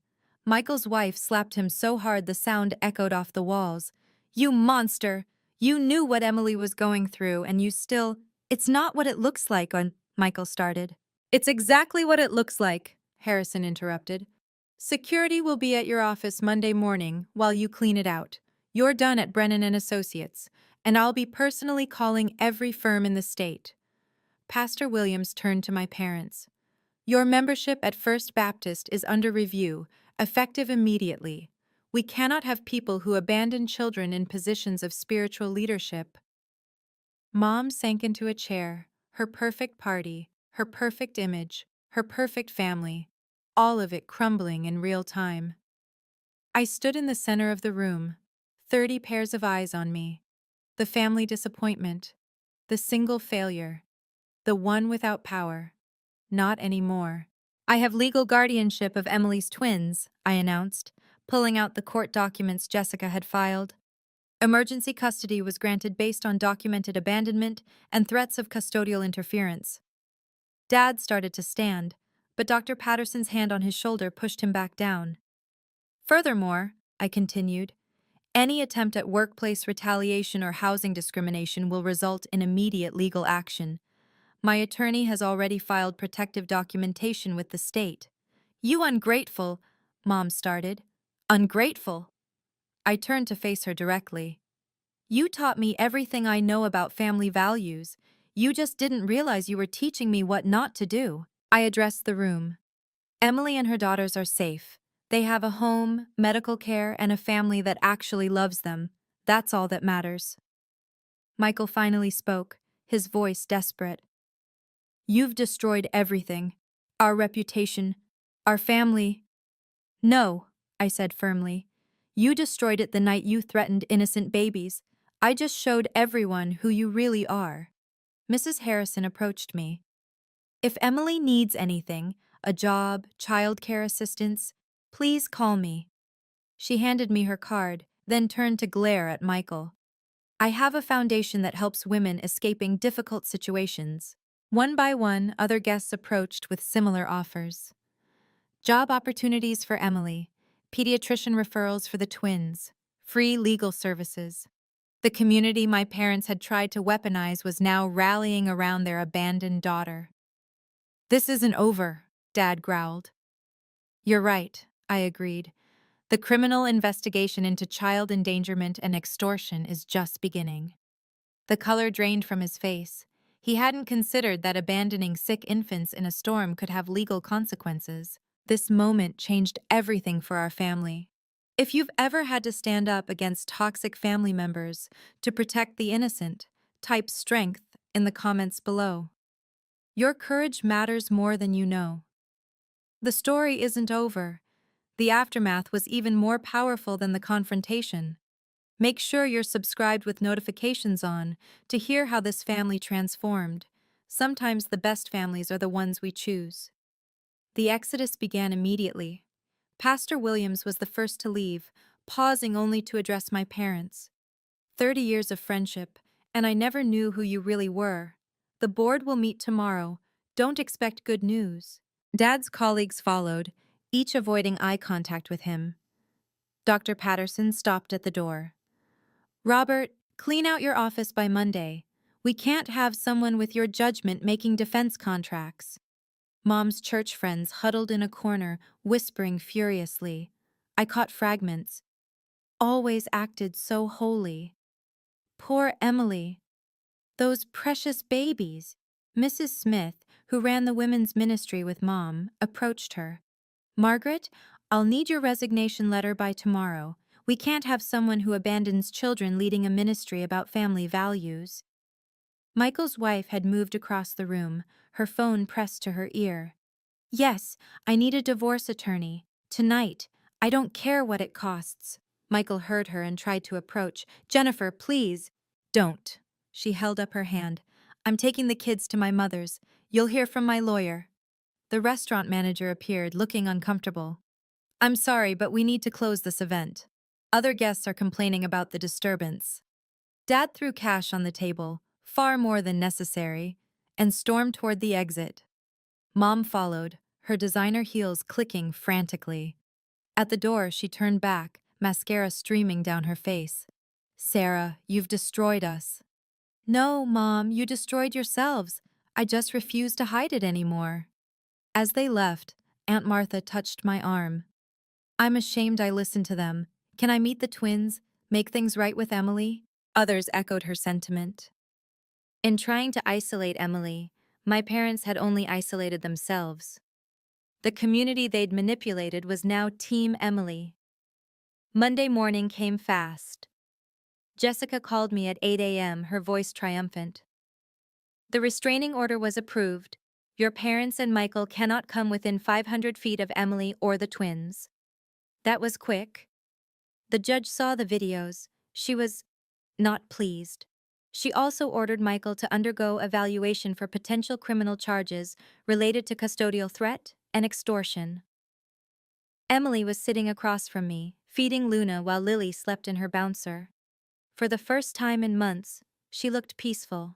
Michael's wife slapped him so hard the sound echoed off the walls. "You monster! You knew what Emily was going through, and you still—" "It's not what it looks like," Michael started. "It's exactly what it looks like," Harrison interrupted. "Security will be at your office Monday morning while you clean it out. You're done at Brennan and Associates, and I'll be personally calling every firm in the state." Pastor Williams turned to my parents. "Your membership at First Baptist is under review, effective immediately. We cannot have people who abandon children in positions of spiritual leadership." Mom sank into a chair, her perfect party, her perfect image, her perfect family, all of it crumbling in real time. I stood in the center of the room, 30 pairs of eyes on me. The family disappointment, the single failure, the one without power. Not anymore. "I have legal guardianship of Emily's twins," I announced, pulling out the court documents Jessica had filed. Emergency custody was granted based on documented abandonment and threats of custodial interference. Dad started to stand, but Dr. Patterson's hand on his shoulder pushed him back down. "Furthermore," I continued, "any attempt at workplace retaliation or housing discrimination will result in immediate legal action. My attorney has already filed protective documentation with the state." "You ungrateful," Mom started. "Ungrateful?" I turned to face her directly. "You taught me everything I know about family values. You just didn't realize you were teaching me what not to do." I addressed the room. "Emily and her daughters are safe. They have a home, medical care, and a family that actually loves them. That's all that matters." Michael finally spoke, his voice desperate. "You've destroyed everything. Our reputation, our family." "No," I said firmly. "You destroyed it the night you threatened innocent babies. I just showed everyone who you really are." Mrs. Harrison approached me. "If Emily needs anything, a job, childcare assistance, please call me." She handed me her card, then turned to glare at Michael. "I have a foundation that helps women escaping difficult situations." One by one, other guests approached with similar offers. Job opportunities for Emily, pediatrician referrals for the twins, free legal services. The community my parents had tried to weaponize was now rallying around their abandoned daughter. "This isn't over," Dad growled. "You're right," I agreed. "The criminal investigation into child endangerment and extortion is just beginning." The color drained from his face. He hadn't considered that abandoning sick infants in a storm could have legal consequences. This moment changed everything for our family. If you've ever had to stand up against toxic family members to protect the innocent, type strength in the comments below. Your courage matters more than you know. The story isn't over. The aftermath was even more powerful than the confrontation. Make sure you're subscribed with notifications on to hear how this family transformed. Sometimes the best families are the ones we choose. The exodus began immediately. Pastor Williams was the first to leave, pausing only to address my parents. 30 years of friendship, and I never knew who you really were. The board will meet tomorrow. Don't expect good news. Dad's colleagues followed, each avoiding eye contact with him. Dr. Patterson stopped at the door. "Robert, clean out your office by Monday. We can't have someone with your judgment making defense contracts." Mom's church friends huddled in a corner, whispering furiously. I caught fragments. "Always acted so holy. Poor Emily. Those precious babies." Mrs. Smith, who ran the women's ministry with Mom, approached her. "Margaret, I'll need your resignation letter by tomorrow. We can't have someone who abandons children leading a ministry about family values. Michael's wife had moved across the room, her phone pressed to her ear. Yes, I need a divorce attorney. Tonight. I don't care what it costs. Michael heard her and tried to approach. Jennifer, please. Don't. She held up her hand. I'm taking the kids to my mother's. You'll hear from my lawyer. The restaurant manager appeared, looking uncomfortable. I'm sorry, but we need to close this event. Other guests are complaining about the disturbance. Dad threw cash on the table, far more than necessary, and stormed toward the exit. Mom followed, her designer heels clicking frantically. At the door, she turned back, mascara streaming down her face. Sarah, you've destroyed us. No, Mom, you destroyed yourselves. I just refuse to hide it anymore. As they left, Aunt Martha touched my arm. I'm ashamed I listened to them. Can I meet the twins? Make things right with Emily? Others echoed her sentiment. In trying to isolate Emily, my parents had only isolated themselves. The community they'd manipulated was now Team Emily. Monday morning came fast. Jessica called me at 8 a.m., her voice triumphant. The restraining order was approved. Your parents and Michael cannot come within 500 feet of Emily or the twins. That was quick. The judge saw the videos. She was not pleased. She also ordered Michael to undergo evaluation for potential criminal charges related to custodial threat and extortion. Emily was sitting across from me, feeding Luna while Lily slept in her bouncer. For the first time in months, she looked peaceful.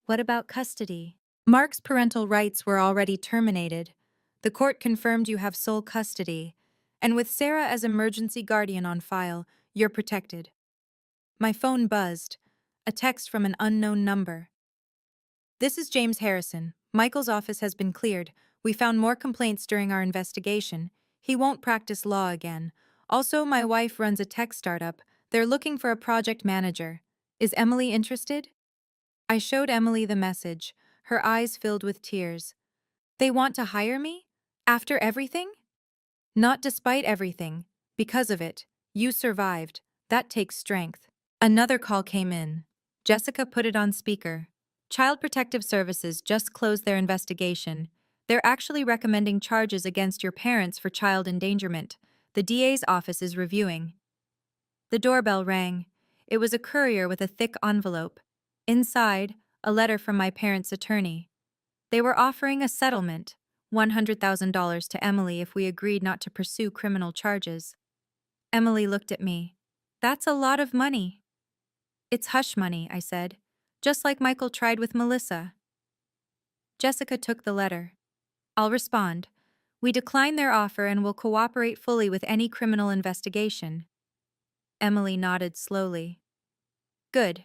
What about custody? Mark's parental rights were already terminated. The court confirmed you have sole custody, and with Sarah as emergency guardian on file, you're protected. My phone buzzed. A text from an unknown number. This is James Harrison. Michael's office has been cleared. We found more complaints during our investigation. He won't practice law again. Also, my wife runs a tech startup. They're looking for a project manager. Is Emily interested? I showed Emily the message. Her eyes filled with tears. They want to hire me? After everything? Not despite everything. Because of it. You survived. That takes strength. Another call came in. Jessica put it on speaker. Child Protective Services just closed their investigation. They're actually recommending charges against your parents for child endangerment. The DA's office is reviewing. The doorbell rang. It was a courier with a thick envelope. Inside, a letter from my parents' attorney. They were offering a settlement, $100,000 to Emily if we agreed not to pursue criminal charges. Emily looked at me. That's a lot of money. It's hush money, I said, just like Michael tried with Melissa. Jessica took the letter. I'll respond. We decline their offer and will cooperate fully with any criminal investigation. Emily nodded slowly. Good.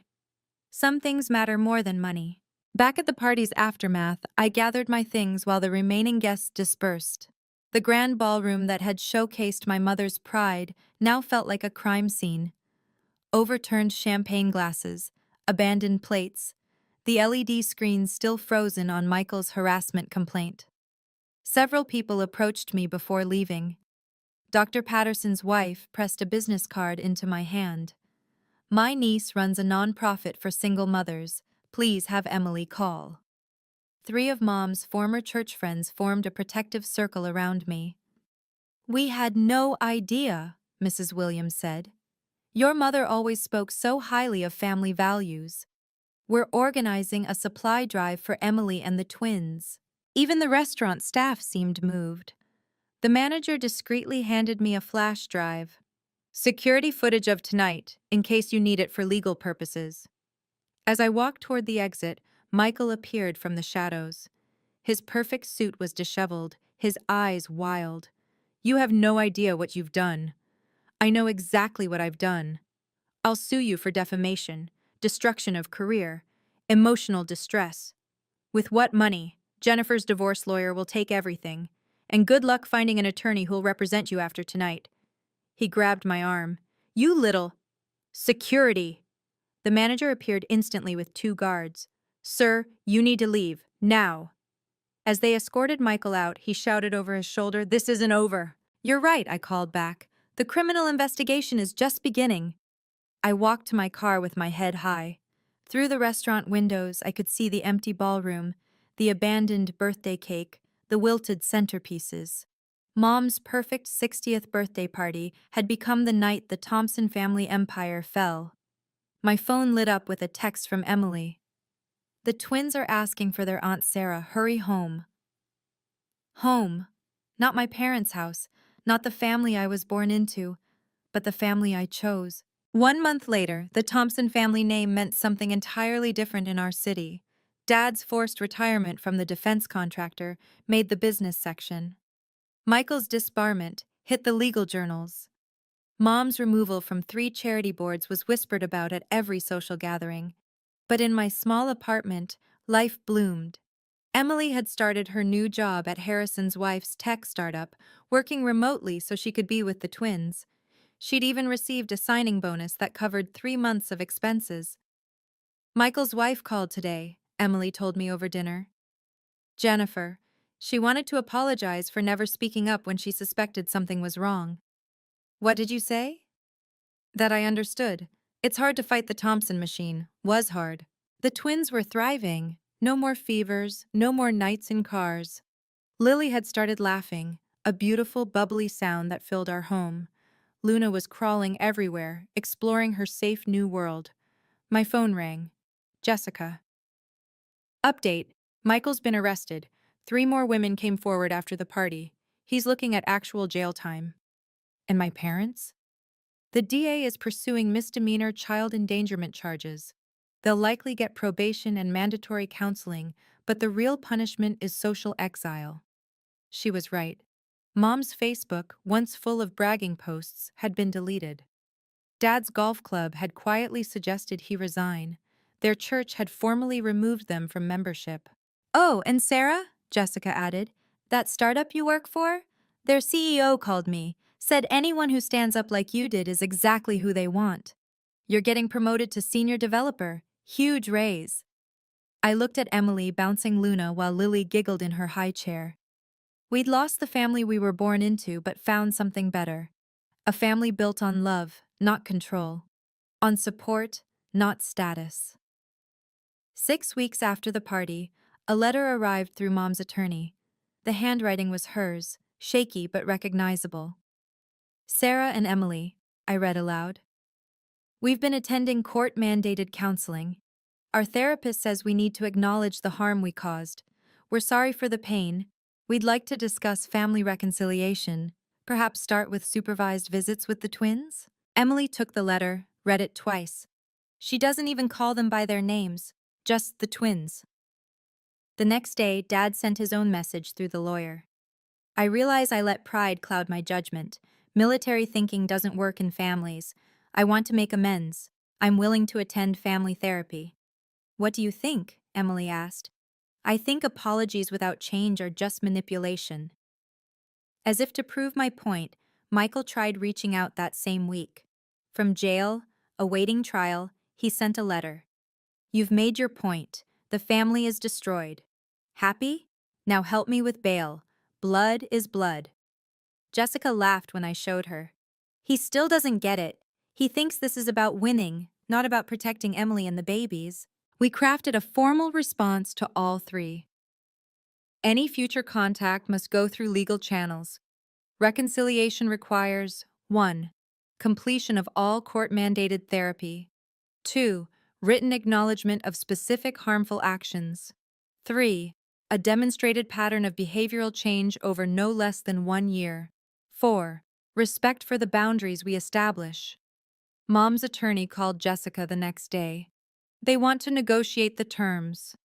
Some things matter more than money. Back at the party's aftermath, I gathered my things while the remaining guests dispersed. The grand ballroom that had showcased my mother's pride now felt like a crime scene. Overturned champagne glasses, abandoned plates, the LED screens still frozen on Michael's harassment complaint. Several people approached me before leaving. Dr. Patterson's wife pressed a business card into my hand. My niece runs a nonprofit for single mothers. Please have Emily call. 3 of Mom's former church friends formed a protective circle around me. We had no idea, Mrs. Williams said. Your mother always spoke so highly of family values. We're organizing a supply drive for Emily and the twins. Even the restaurant staff seemed moved. The manager discreetly handed me a flash drive. Security footage of tonight, in case you need it for legal purposes. As I walked toward the exit, Michael appeared from the shadows. His perfect suit was disheveled, his eyes wild. You have no idea what you've done. I know exactly what I've done. I'll sue you for defamation, destruction of career, emotional distress. With what money? Jennifer's divorce lawyer will take everything. And good luck finding an attorney who'll represent you after tonight. He grabbed my arm. You little... Security! The manager appeared instantly with 2 guards. Sir, you need to leave, now. As they escorted Michael out, he shouted over his shoulder, This isn't over. You're right, I called back. The criminal investigation is just beginning. I walked to my car with my head high. Through the restaurant windows, I could see the empty ballroom, the abandoned birthday cake, the wilted centerpieces. Mom's perfect 60th birthday party had become the night the Thompson family empire fell. My phone lit up with a text from Emily. The twins are asking for their Aunt Sarah. Hurry home. Home. Not my parents' house, not the family I was born into, but the family I chose. 1 month later, the Thompson family name meant something entirely different in our city. Dad's forced retirement from the defense contractor made the business section. Michael's disbarment hit the legal journals. Mom's removal from 3 charity boards was whispered about at every social gathering. But in my small apartment, life bloomed. Emily had started her new job at Harrison's wife's tech startup, working remotely so she could be with the twins. She'd even received a signing bonus that covered 3 months of expenses. Michael's wife called today, Emily told me over dinner. Jennifer. She wanted to apologize for never speaking up when she suspected something was wrong. What did you say? That I understood. It's hard to fight the Thompson machine. Was hard. The twins were thriving. No more fevers, no more nights in cars. Lily had started laughing, a beautiful, bubbly sound that filled our home. Luna was crawling everywhere, exploring her safe new world. My phone rang. Jessica. Update. Michael's been arrested. 3 more women came forward after the party. He's looking at actual jail time. And my parents? The DA is pursuing misdemeanor child endangerment charges. They'll likely get probation and mandatory counseling, but the real punishment is social exile. She was right. Mom's Facebook, once full of bragging posts, had been deleted. Dad's golf club had quietly suggested he resign. Their church had formally removed them from membership. Oh, and Sarah, Jessica added, that startup you work for? Their CEO called me, said anyone who stands up like you did is exactly who they want. You're getting promoted to senior developer. Huge raise. I looked at Emily bouncing Luna while Lily giggled in her high chair. We'd lost the family we were born into but found something better. A family built on love, not control. On support, not status. 6 weeks after the party, a letter arrived through Mom's attorney. The handwriting was hers, shaky but recognizable. Sarah and Emily, I read aloud. We've been attending court-mandated counseling. Our therapist says we need to acknowledge the harm we caused. We're sorry for the pain. We'd like to discuss family reconciliation. Perhaps start with supervised visits with the twins? Emily took the letter, read it twice. She doesn't even call them by their names, just the twins. The next day, Dad sent his own message through the lawyer. I realize I let pride cloud my judgment. Military thinking doesn't work in families. I want to make amends. I'm willing to attend family therapy. What do you think? Emily asked. I think apologies without change are just manipulation. As if to prove my point, Michael tried reaching out that same week. From jail, awaiting trial, he sent a letter. You've made your point. The family is destroyed. Happy? Now help me with bail. Blood is blood. Jessica laughed when I showed her. He still doesn't get it. He thinks this is about winning, not about protecting Emily and the babies. We crafted a formal response to all 3. Any future contact must go through legal channels. Reconciliation requires 1. Completion of all court-mandated therapy. 2. Written acknowledgement of specific harmful actions. 3. A demonstrated pattern of behavioral change over no less than 1 year. 4. Respect for the boundaries we establish. Mom's attorney called Jessica the next day. They want to negotiate the terms.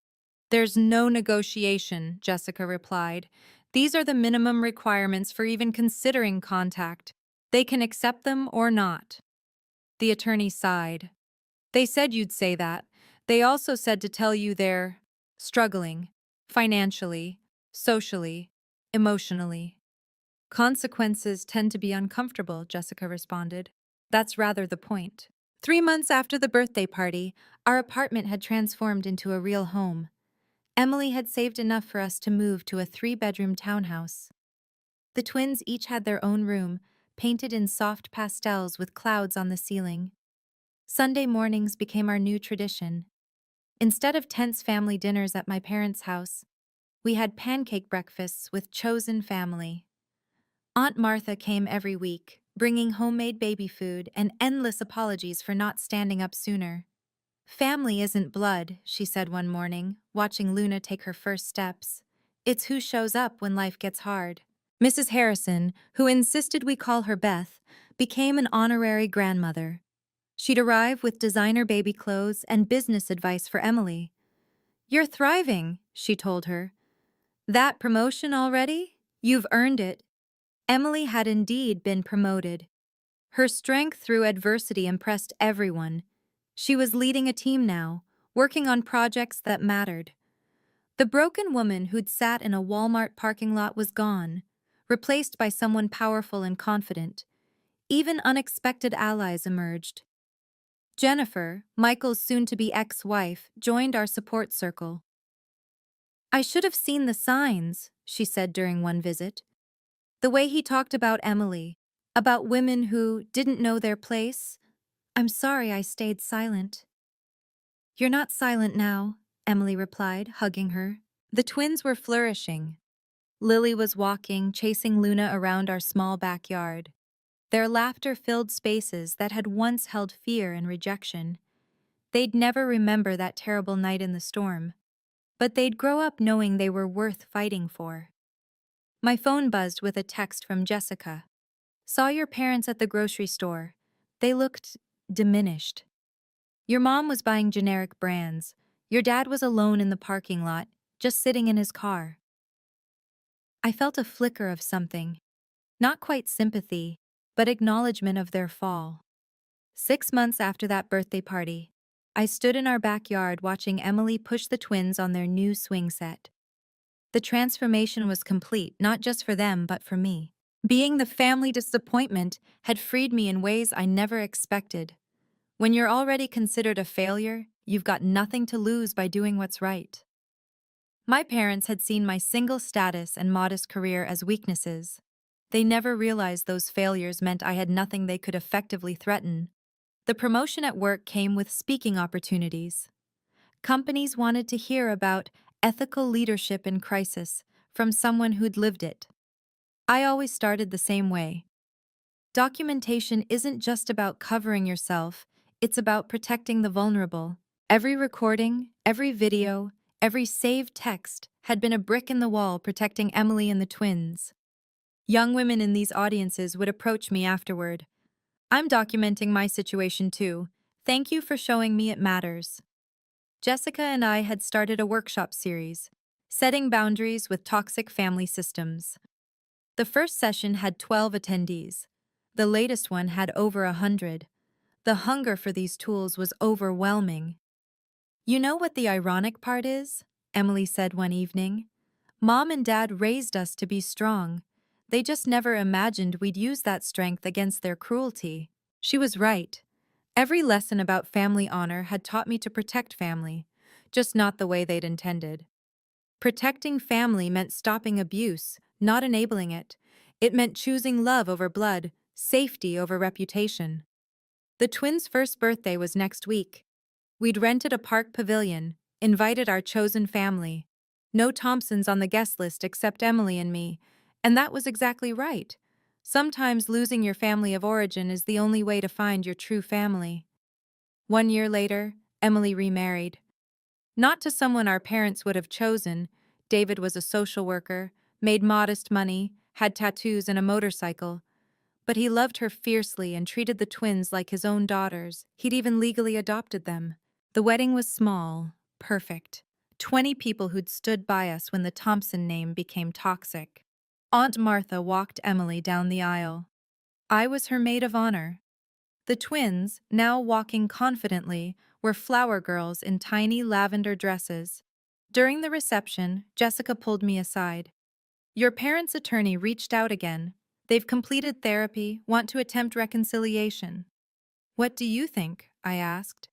There's no negotiation, Jessica replied. These are the minimum requirements for even considering contact. They can accept them or not. The attorney sighed. They said you'd say that. They also said to tell you they're struggling, financially, socially, emotionally. Consequences tend to be uncomfortable, Jessica responded. That's rather the point. 3 months after the birthday party, our apartment had transformed into a real home. Emily had saved enough for us to move to a 3-bedroom townhouse. The twins each had their own room, painted in soft pastels with clouds on the ceiling. Sunday mornings became our new tradition. Instead of tense family dinners at my parents' house, we had pancake breakfasts with chosen family. Aunt Martha came every week, bringing homemade baby food and endless apologies for not standing up sooner. "Family isn't blood," she said one morning, watching Luna take her first steps. "It's who shows up when life gets hard." Mrs. Harrison, who insisted we call her Beth, became an honorary grandmother. She'd arrive with designer baby clothes and business advice for Emily. "You're thriving," she told her. "That promotion already? You've earned it." Emily had indeed been promoted. Her strength through adversity impressed everyone. She was leading a team now, working on projects that mattered. The broken woman who'd sat in a Walmart parking lot was gone, replaced by someone powerful and confident. Even unexpected allies emerged. Jennifer, Michael's soon-to-be ex-wife, joined our support circle. "I should have seen the signs," she said during one visit. "The way he talked about Emily, about women who didn't know their place. I'm sorry I stayed silent." "You're not silent now," Emily replied, hugging her. The twins were flourishing. Lily was walking, chasing Luna around our small backyard. Their laughter filled spaces that had once held fear and rejection. They'd never remember that terrible night in the storm, but they'd grow up knowing they were worth fighting for. My phone buzzed with a text from Jessica. "Saw your parents at the grocery store. They looked diminished. Your mom was buying generic brands. Your dad was alone in the parking lot, just sitting in his car." I felt a flicker of something. Not quite sympathy, but acknowledgement of their fall. 6 months after that birthday party, I stood in our backyard watching Emily push the twins on their new swing set. The transformation was complete, not just for them, but for me. Being the family disappointment had freed me in ways I never expected. When you're already considered a failure, you've got nothing to lose by doing what's right. My parents had seen my single status and modest career as weaknesses. They never realized those failures meant I had nothing they could effectively threaten. The promotion at work came with speaking opportunities. Companies wanted to hear about ethical leadership in crisis from someone who'd lived it. I always started the same way. Documentation isn't just about covering yourself, it's about protecting the vulnerable. Every recording, every video, every saved text had been a brick in the wall protecting Emily and the twins. Young women in these audiences would approach me afterward. "I'm documenting my situation too. Thank you for showing me it matters." Jessica and I had started a workshop series, Setting Boundaries with Toxic Family Systems. The first session had 12 attendees. The latest one had over 100. The hunger for these tools was overwhelming. "You know what the ironic part is?" Emily said one evening. "Mom and Dad raised us to be strong. They just never imagined we'd use that strength against their cruelty." She was right. Every lesson about family honor had taught me to protect family, just not the way they'd intended. Protecting family meant stopping abuse, not enabling it. It meant choosing love over blood, safety over reputation. The twins' first birthday was next week. We'd rented a park pavilion, invited our chosen family. No Thompsons on the guest list except Emily and me, and that was exactly right. Sometimes losing your family of origin is the only way to find your true family. 1 year later, Emily remarried. Not to someone our parents would have chosen. David was a social worker, made modest money, had tattoos and a motorcycle. But he loved her fiercely and treated the twins like his own daughters. He'd even legally adopted them. The wedding was small, perfect. 20 people who'd stood by us when the Thompson name became toxic. Aunt Martha walked Emily down the aisle. I was her maid of honor. The twins, now walking confidently, were flower girls in tiny lavender dresses. During the reception, Jessica pulled me aside. "Your parents' attorney reached out again. They've completed therapy, want to attempt reconciliation." "What do you think?" I asked.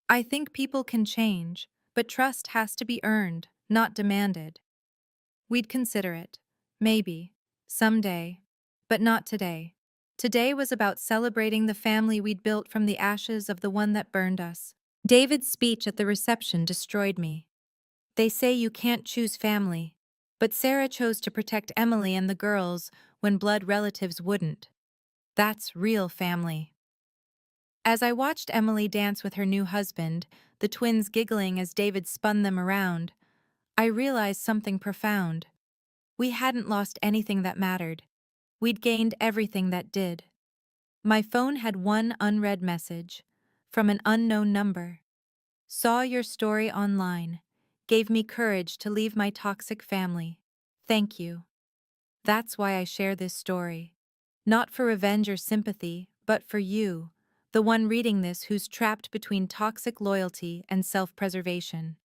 "I think people can change, but trust has to be earned, not demanded." "We'd consider it. Maybe. Someday. But not today." Today was about celebrating the family we'd built from the ashes of the one that burned us. David's speech at the reception destroyed me. They say you can't choose family, but Sarah chose to protect Emily and the girls when blood relatives wouldn't. That's real family. As I watched Emily dance with her new husband, the twins giggling as David spun them around, I realized something profound. We hadn't lost anything that mattered. We'd gained everything that did. My phone had one unread message from an unknown number. Saw your story online. Gave me courage to leave my toxic family. Thank you. That's why I share this story. Not for revenge or sympathy, but for you, the one reading this who's trapped between toxic loyalty and self-preservation.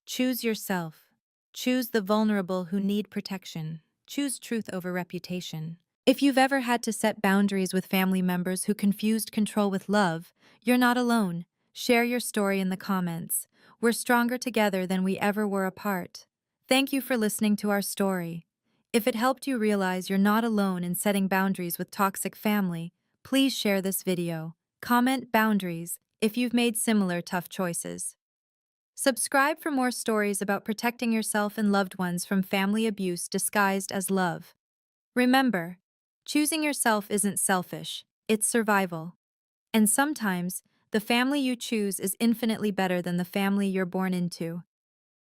Choose yourself. Choose the vulnerable who need protection. Choose truth over reputation. If you've ever had to set boundaries with family members who confused control with love, you're not alone. Share your story in the comments. We're stronger together than we ever were apart. Thank you for listening to our story. If it helped you realize you're not alone in setting boundaries with toxic family, please share this video. Comment boundaries if you've made similar tough choices. Subscribe for more stories about protecting yourself and loved ones from family abuse disguised as love. Remember, choosing yourself isn't selfish, it's survival. And sometimes, the family you choose is infinitely better than the family you're born into.